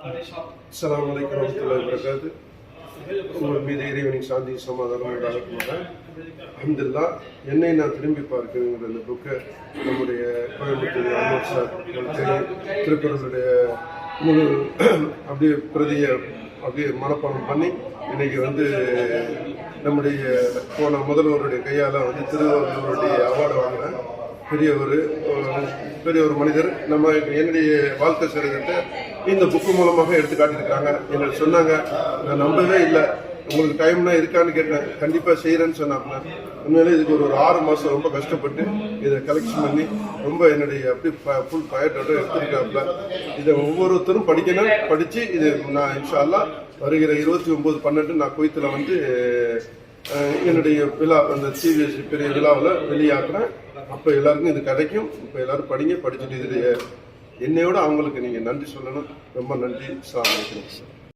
அஸ்ஸலாமு அலைக்கும் வரஹ்மத்துல்லாஹி வபரகாத்துஹு. உங்கள் மீது இறைவனின் சாந்தி சமாதானம் உண்டாகட்டும். அல்ஹம்துலில்லாஹ். என்னை நான் திரும்பி பார்க்கிறேங்கிற அந்த புக்கை நம்முடைய கோயம்புத்தூர் அஹ்மத் சார் திருக்குறளுடைய முழு அப்படியே பிரதியை அப்படியே மனப்பாடம் பண்ணி இன்னைக்கு நம்முடைய போன முதல்வருடைய கையால் திருவள்ளுவருடைய அவார்டு வாங்கினேன். பெரிய ஒரு மனிதர் என்னுடைய வாழ்க்கை சரிதத்தை இந்த புக்கு மூலமாக எடுத்து காட்டியிருக்காங்க. எங்களுக்கு சொன்னாங்க, நான் நம்பவே இல்லை. உங்களுக்கு டைம்னா இருக்கான்னு கேட்டேன். கண்டிப்பாக செய்கிறேன்னு சொன்னாங்க. உண்மையிலே இதுக்கு ஒரு 6 மாதம் ரொம்ப கஷ்டப்பட்டு இதை கலெக்ஷன் பண்ணி ரொம்ப என்னுடைய அப்படி ஃபுல் பயட்டோட எடுத்துருக்காப்புல. இதை ஒவ்வொருத்தரும் படிக்கணும். படித்து இது நான் இன்ஷா அல்லாஹ் வருகிற 29/12 நான் குவைத்தில் என்னுடைய விழா அந்த சிபிஎஸ்சி பெரிய விழாவில் வெளியாக்குறேன். அப்போ எல்லாருக்கும் இது கிடைக்கும். இப்போ எல்லாரும் படிங்க. படிச்சுட்டு இதில் என்னையோட அவங்களுக்கு நீங்கள் நன்றி சொல்லணும். ரொம்ப நன்றி. அஸ்ஸலாமு அலைக்கும்.